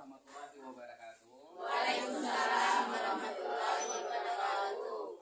warahmatullahi wabarakatuh. Waalaikumsalam warahmatullahi wabarakatuh.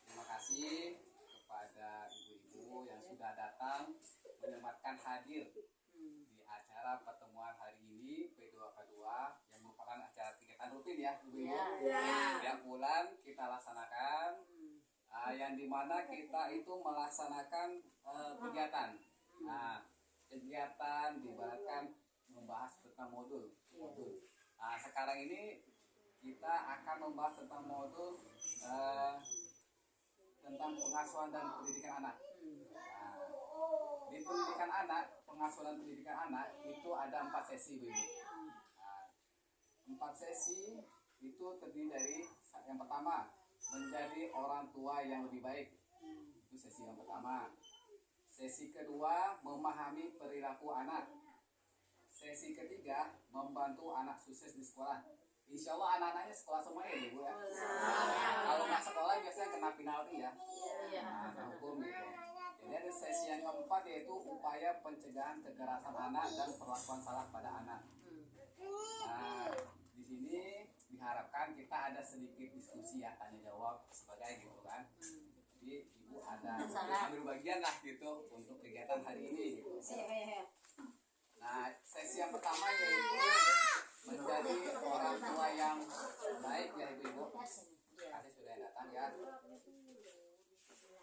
Terima kasih kepada ibu-ibu yang sudah datang menyempatkan hadir di acara pertemuan hari ini P2K2 yang merupakan acara kegiatan rutin ya ibu-ibu. Tiap bulan kita laksanakan yang dimana kita itu melaksanakan kegiatan. Nah, kegiatan diibaratkan membahas tentang modul. Nah, sekarang ini kita akan membahas tentang modul tentang pengasuhan dan pendidikan anak. Nah, di pendidikan anak, pengasuhan dan pendidikan anak itu ada 4 sesi, Bu. Nah, 4 sesi itu terdiri dari yang pertama, menjadi orang tua yang lebih baik. Itu sesi yang pertama. Sesi kedua, memahami perilaku anak. Sesi ketiga, membantu anak sukses di sekolah. Insya Allah anak-anaknya sekolah semua ya ibu ya. Kalau nggak sekolah biasanya kena penalti ya. Nah, hukum gitu. Jadi ada sesi yang keempat yaitu upaya pencegahan kekerasan anak dan perlakuan salah pada anak. Nah, di sini diharapkan kita ada sedikit diskusi ya, tanya jawab sebagai gitu kan. Jadi ibu ada ambil bagian lah gitu untuk kegiatan hari ini gitu. Nah, sesi yang pertama yaitu menjadi orang tua yang baik ya ibu-ibu. Kasih sudah yang datang ya.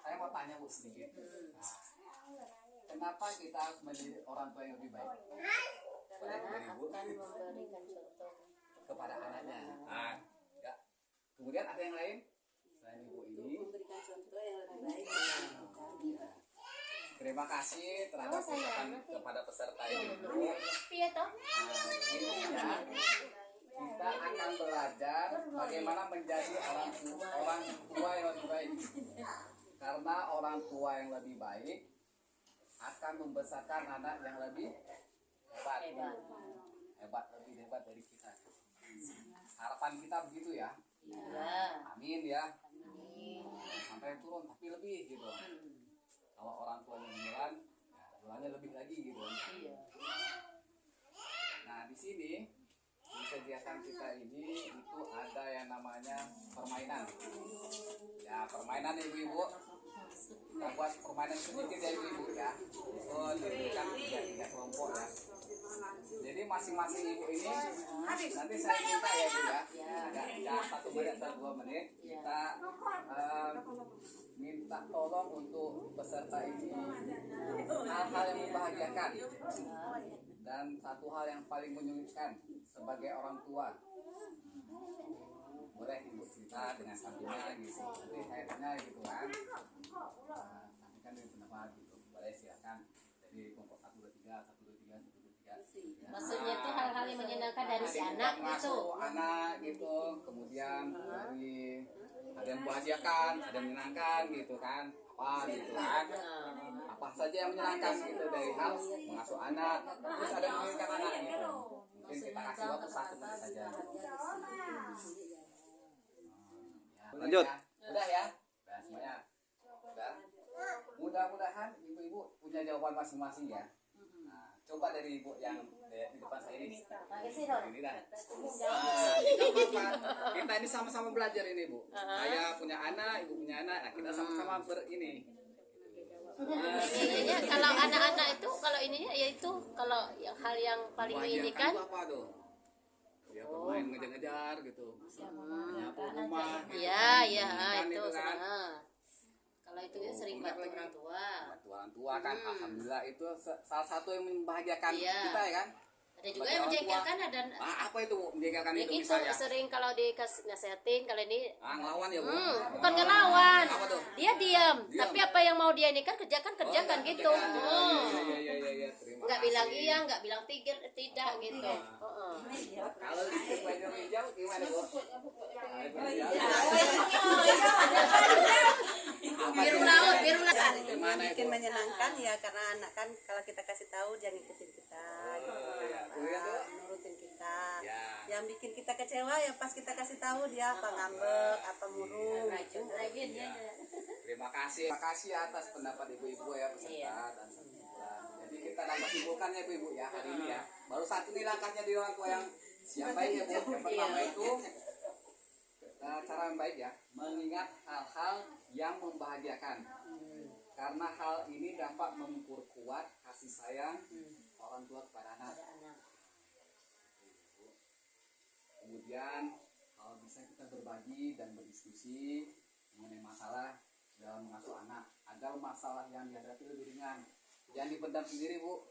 Saya mau tanya Bu sedikit. Nah, kenapa kita harus menjadi orang tua yang lebih baik? Boleh dari Ibu? Memberikan contoh Kepada anaknya. Nah, ya. Kemudian ada yang lain selain ibu ini. memberikan contoh yang lebih baik. Terima kasih terhadap ucapan kepada peserta ini. Iya toh? Intinya kita akan belajar bagaimana menjadi orang tua yang lebih baik. Karena orang tua yang lebih baik akan membesarkan anak yang lebih hebat, lebih hebat dari kita. Harapan kita begitu ya. Amin ya. Sampai turun tapi lebih gitu. Kalau orang tuanya 9, ya lebih lagi gitu. Nah, di sini di kegiatan kita ini itu ada yang namanya permainan. Ya, permainan ibu-ibu. Kita buat permainan sedikit ya ibu-ibu ya. Itu diberikan 3 kelompok ya. Jadi masing-masing ibu ini nanti saya minta ya ibu ya. Ada 1 menit atau 2 menit kita minta tolong untuk peserta ini hal-hal yang membahagiakan dan satu hal yang paling menyulitkan sebagai orang tua. Boleh ibu cerita dengan sampingnya gitu, nanti saya tanya gitu kan. Sampaikan dari pendapat gitu. Boleh silakan. Jadi kelompok 1, 2, 3, 1, 2, 3, 1, 2, 3. Maksudnya itu hal-hal yang menyenangkan dari si anak gitu. Anak gitu, kemudian dari ada yang membahagiakan, ada yang menyenangkan gitu kan, apa gitu kan, apa saja yang menyenangkan gitu dari hal mengasuh anak, terus ada yang menyenangkan anak gitu. Mungkin kita kasih waktu 1 menit saja. Lanjut. Udah ya, dan semuanya. Udah. Mudah-mudahan ibu-ibu punya jawaban masing-masing ya. Nah, coba dari ibu yang di depan saya ini. Ini dah. Kita ini sama-sama belajar ini Bu. Saya punya anak, ibu punya anak. Nah, kita sama-sama ini. Ininya kalau anak-anak itu kalau ininya yaitu kalau yang hal yang paling Membahagiakan menyedihkan. itu apa tuh? Ya bermain ngejar-ngejar gitu. Menyapu rumah. Gitu. Iya Kan itu kan. Kalau itu ya sering bantu orang tua. Bantu orang tua kan, alhamdulillah itu salah satu yang membahagiakan Iya. kita ya kan. Ada juga yang menjengkelkan ada. Apa itu Bu? Menjengkelkan Ya itu gitu misalnya? sering kalau dikasih nasehatin kalau ini Ngelawan ya Bu? bukan ngelawan. Apa tuh? Dia diam. Tapi apa yang mau dia ini kan kerjakan gitu. Iya, terima Nggak kasih. bilang iya, nggak bilang tidak gitu. Kalau di baju hijau gimana Bu? Biru laut. Gimana Bikin Bu? menyenangkan ya karena anak kan kalau kita kasih tahu dia ngikutin kita, Kemudian tuh? nurutin kita. Nah, Ya. yang bikin kita kecewa ya pas kita kasih tahu dia apa ngambek, apa murung. Racun lagi Ya. Terima kasih atas pendapat ibu-ibu ya peserta dan kesimpulan. Jadi kita dapat simpulkannya ibu-ibu ya hari ini ya. Baru satu nih langkahnya di orang tua yang baik ya Bu. Yang pertama itu cara yang baik ya, mengingat hal-hal yang membahagiakan. Karena hal ini dapat memperkuat kasih sayang orang tua kepada anak. Kemudian kalau bisa kita berbagi dan berdiskusi mengenai masalah dalam mengasuh anak agar masalah yang dihadapi lebih ringan. Jangan dipendam sendiri Bu.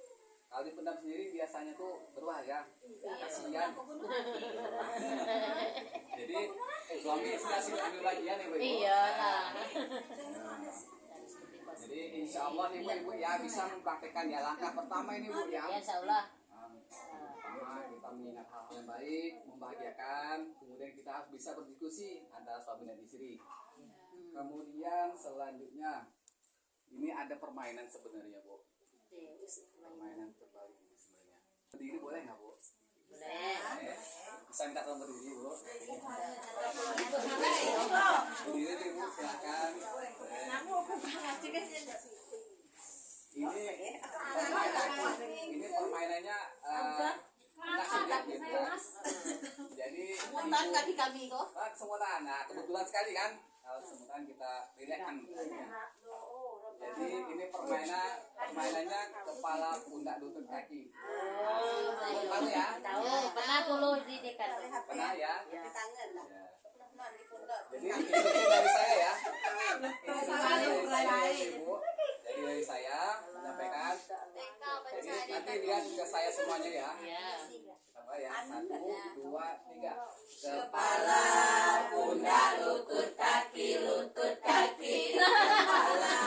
Kalau dipendam sendiri biasanya tuh berbahaya. Kasihan. Jadi suami istri asik ambil bagian ya Bu. Iya lah. Jadi insya Allah ibu-ibu ya bisa mempraktekkan ya langkah pertama ini Bu ya. Ya insyaallah. Pertama kita mengingat hal-hal yang baik, membahagiakan, kemudian kita harus bisa berdiskusi antara suami dan istri. Kemudian selanjutnya ini ada permainan sebenarnya Bu. Permainan terbalik ini sebenarnya. Berdiri boleh nggak Bu? Boleh. Bisa minta tolong berdiri Bu. Berdiri deh Bu, silakan. Ini permainannya nggak sulit gitu ya. Jadi Punten kaki kami kok. semuanya, nah kebetulan sekali kan kalau semuanya kita relaxkan. Jadi ini permainannya kepala, pundak, lutut, kaki. Tahu ya? Tahu, pernah dulu di dekat. Pernah ya? Di tangan lah. Ya. Di pundak. Jadi instruksi dari saya ya. Instruksi dari saya Ibu. Jadi dari saya menyampaikan. Jadi nanti lihat ke saya semuanya ya. Ya. Apa ya? 1, 2, 3. Kepala, pundak, lutut, kaki, lutut, kaki. Kepala,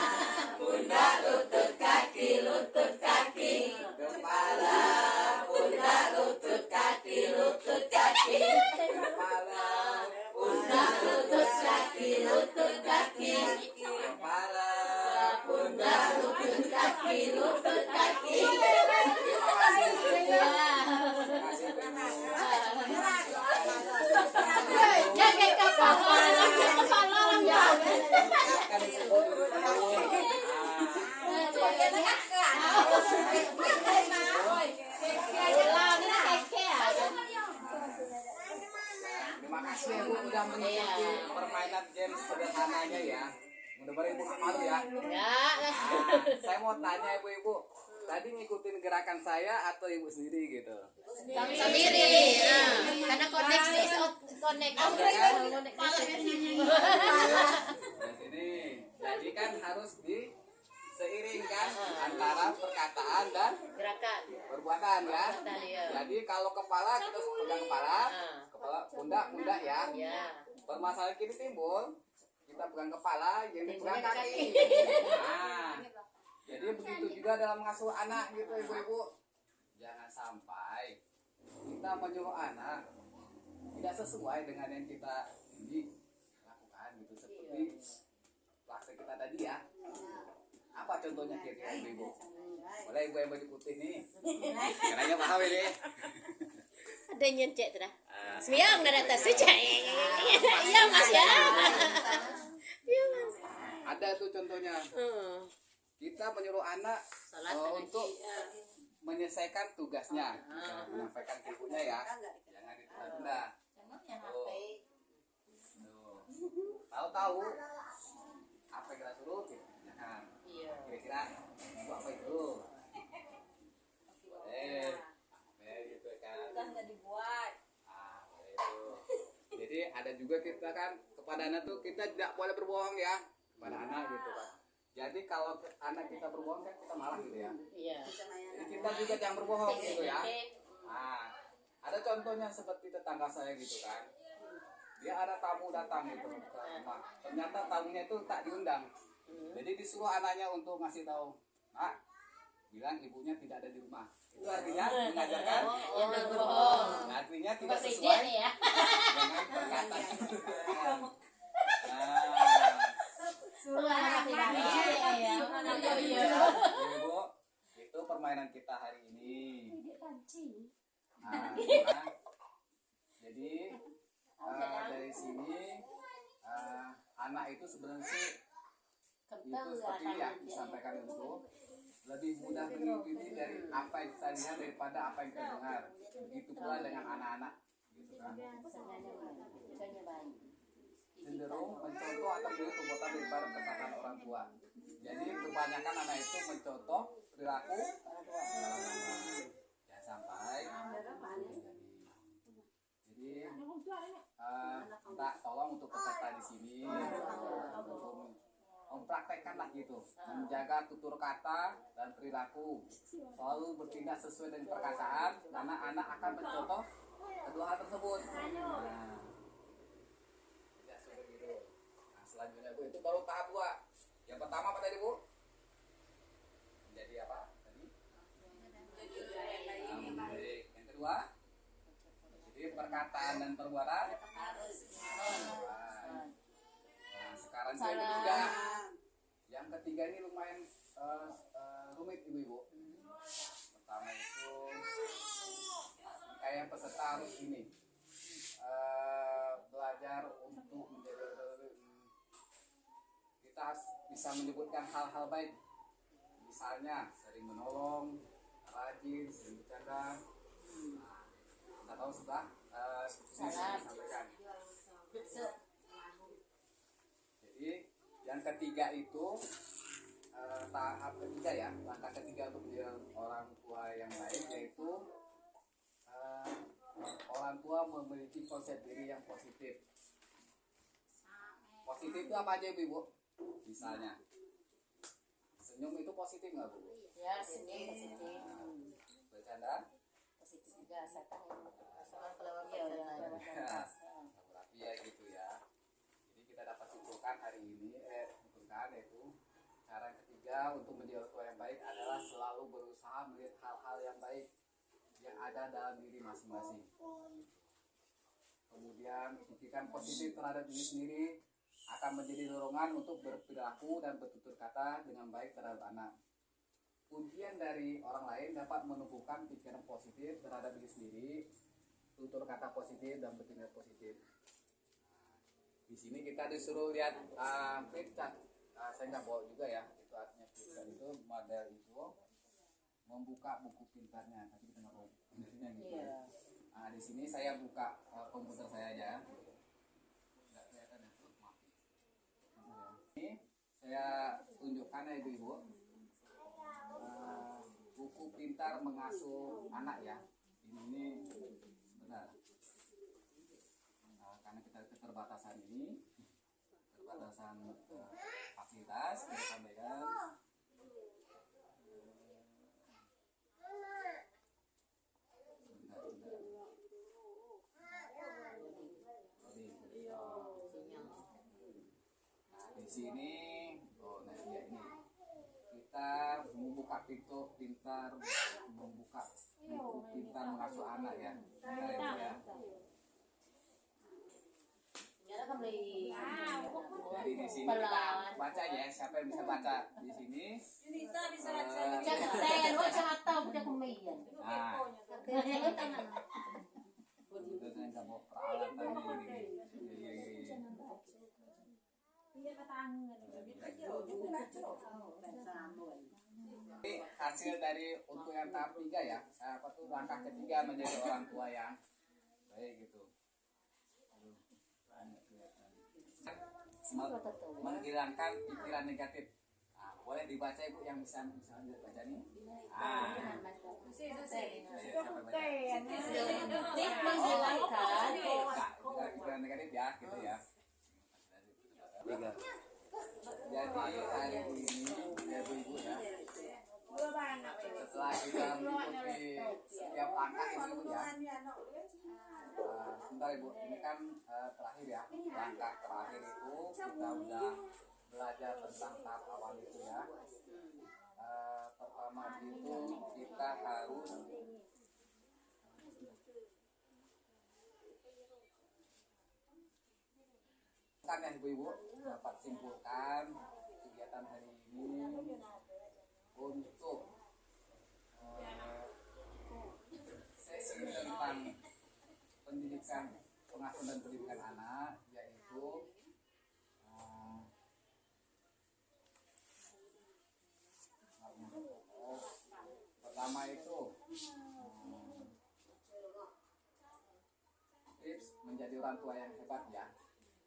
pundak, lutut, kaki, lutut, kaki. Kepala, pundak, lutut, kaki, lutut, kaki. Kepala, Pundak, lutut, kaki, lutut, kaki. kepala, Pundak, lutut, kaki, lutut, kaki. Terima kasih. Terima kasih. Ya kayak kepala orang jauh. Akan disebut dulu. Terima kasih ya Bu udah mengikuti permainan game sederhananya ya. Mudah-mudahan Ibu nggak malu ya. Enggak. Saya mau tanya ibu-ibu, tadi ngikutin gerakan saya atau ibu sendiri gitu? Kami sendiri. Nah, karena koneksi konek. Nah, ini jadi kan harus diseiringkan antara perkataan dan Gerakan. perbuatan ya. Iya. Jadi kalau kepala kita pegang kepala, kepala pundak ya. Ya. Permasalahan kini timbul, kita pegang kepala, yang dipegang Timbulnya kaki. Nah, jadi begitu juga dalam mengasuh anak gitu ibu-ibu. Jangan sampai kita menyuruh anak tidak sesuai dengan yang kita ini lakukan gitu seperti praktek kita tadi ya. Apa contohnya kira-kira ibu-ibu? Boleh ibu yang baju putih nih. Karena paham ini. Ada nyencet dah. Sembiang dari atas saja. Iya Mas ya. Iya Mas. Ada tuh contohnya. Kita menyuruh anak untuk menyelesaikan tugasnya, menyampaikan ke ibunya ya, jangan ditunda-tunda. Tahu-tahu apa yang kita suruh, jangan. Kira-kira ibu apa itu? Gitu kan. Itu. Jadi ada juga kita kan kepada anak tuh kita tidak boleh berbohong ya kepada anak gitu kan. Jadi kalau anak kita berbohong kan kita malah gitu ya. Iya. Jadi kita juga jangan berbohong gitu ya. Nah, ada contohnya seperti tetangga saya gitu kan. Dia ada tamu datang gitu ke rumah. Ternyata tamunya itu tak diundang. Jadi disuruh anaknya untuk ngasih tahu, Nak, bilang ibunya tidak ada di rumah. Itu artinya mengajarkan Bohong. artinya tidak Presiden sesuai ya. dengan perkataan. Ibu, itu permainan kita hari ini. Nah, gimana? Jadi dari sini anak itu sebenarnya sih itu seperti yang disampaikan itu lebih mudah mengikuti dari apa yang kita lihat daripada apa yang kita dengar. Begitu pula dengan anak-anak, gitu kan. Cenderung mencontoh atau meniru perbuatan daripada perkataan orang tua. Jadi kebanyakan anak itu mencontoh perilaku orang tua. Ya sampai. Jadi minta tolong untuk peserta di sini untuk mempraktekkanlah gitu, menjaga tutur kata dan perilaku, selalu bertindak sesuai dengan perkataan, karena anak akan mencontoh kedua hal tersebut. Nah, tidak seperti itu. Nah, selanjutnya Bu, itu baru tahap 2. Yang pertama apa tadi Bu? Menjadi apa tadi? Baik. Yang kedua, jadi perkataan dan perbuatan harus. Nah, sekarang yang ketiga. Yang ketiga ini lumayan rumit ibu-ibu. Pertama itu kayak peserta harus ini belajar untuk menjadi kita harus bisa menyebutkan hal-hal baik. Misalnya sering menolong, rajin, sering bercanda. Nah, kita tahu sudah disampaikan. Jadi yang ketiga itu tahap ketiga ya, langkah ketiga untuk menjadi orang tua yang baik, yaitu orang tua memiliki konsep diri yang positif. Positif itu apa aja ibu? Misalnya senyum itu positif nggak bu? Ya, senyum positif. Bercanda? Positif juga, asalkan Ya gitu ya. Jadi kita dapat simpulkan hari ini yaitu cara yang ketiga untuk menjadi orang tua yang baik adalah selalu berusaha melihat hal-hal yang baik yang ada dalam diri masing-masing. Kemudian pikiran positif terhadap diri sendiri akan menjadi dorongan untuk berperilaku dan bertutur kata dengan baik terhadap anak. Pujian dari orang lain dapat menumbuhkan pikiran positif terhadap diri sendiri, tutur kata positif dan bertindak positif. Di sini kita disuruh lihat flipchart. Saya nggak bawa juga ya. Itu artinya flipchart itu model itu membuka buku pintarnya. Tapi kita nggak bawa pintarnya gitu. Iya. Nah, di sini saya buka komputer saya aja. Nggak kelihatan ya, maaf. Ini saya tunjukkan ya ibu-ibu. Buku pintar mengasuh anak ya. Ini benar. Karena kita keterbatasan ini, keterbatasan fasilitas, kita sampaikan. Nah, di sini, nah ya ini kita membuka pintu pintar, membuka buku pintar mengasuh anak ya. Jadi di sini kita baca ya, siapa yang bisa baca di sini? Nah, itu saya nggak mau peralatan ini. Ini hasil dari untuk yang tahap 3 ya, apa tuh langkah ketiga menjadi orang tua yang baik gitu. Menghilangkan pikiran negatif. Nah, boleh dibaca ibu yang bisa baca nih. Menghilangkan pikiran negatif ya, gitu ya. Jadi hari ini ya ibu ya. Setelah kita mengikuti setiap langkah ibu ya. Sebentar ibu, ini kan terakhir ya. Langkah terakhir itu kita udah belajar tentang tahap awal itu ya. Pertama itu kita harus kan ya ibu-ibu dapat simpulkan kegiatan hari ini untuk sesi tentang pertama itu tips menjadi orang tua yang hebat ya.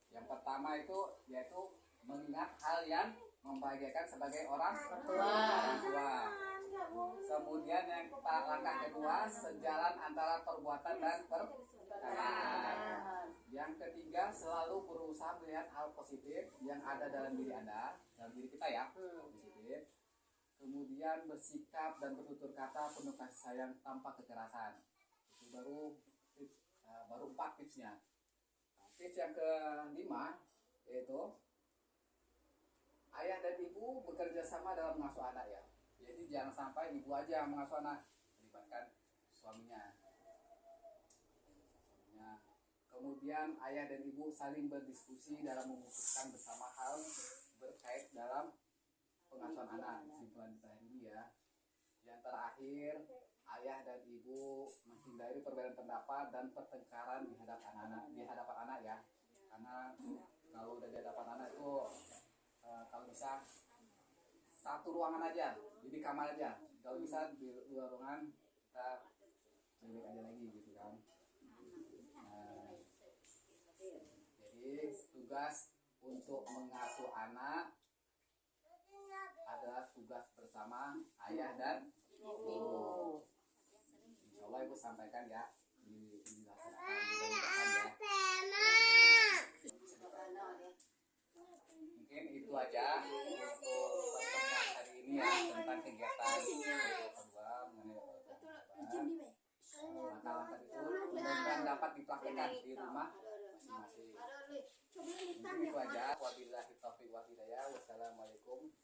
Yang pertama itu yaitu mengingat hal yang membahagiakan sebagai orang tua. Kemudian langkah kedua, sejalan antara perbuatan dan perkataan. Yang ketiga, selalu berusaha melihat hal positif yang ada dalam diri Anda, dalam diri kita ya, positif. Kemudian bersikap dan bertutur kata penuh kasih sayang tanpa kekerasan. Itu baru 4 tipsnya. Tips yang kelima yaitu ayah dan ibu bekerja sama dalam mengasuh anak ya. Jadi jangan sampai ibu aja yang mengasuh anak, melibatkan suaminya. Kemudian ayah dan ibu saling berdiskusi dalam memutuskan bersama hal berkait dalam pengasuhan anak. Simpulan tadi ya. Yang terakhir, ayah dan ibu menghindari perbedaan pendapat dan pertengkaran di hadapan anak ya. Karena kalau udah di hadapan anak itu kalau bisa satu ruangan aja, di kamar aja. Kalau bisa di luar ruangan kita cewek aja lagi gitu kan. Jadi tugas untuk mengasuh anak adalah tugas bersama ayah dan ibu. Insya Allah ibu sampaikan ya dilaksanakan ya. Mungkin itu aja untuk pertemuan hari ini ya tentang kegiatan kedua mengenai langkah-langkah itu mudah-mudahan dapat dipraktikkan di rumah masing-masing. Mungkin itu aja. Wabillahi taufiq wal hidayah. Wassalamualaikum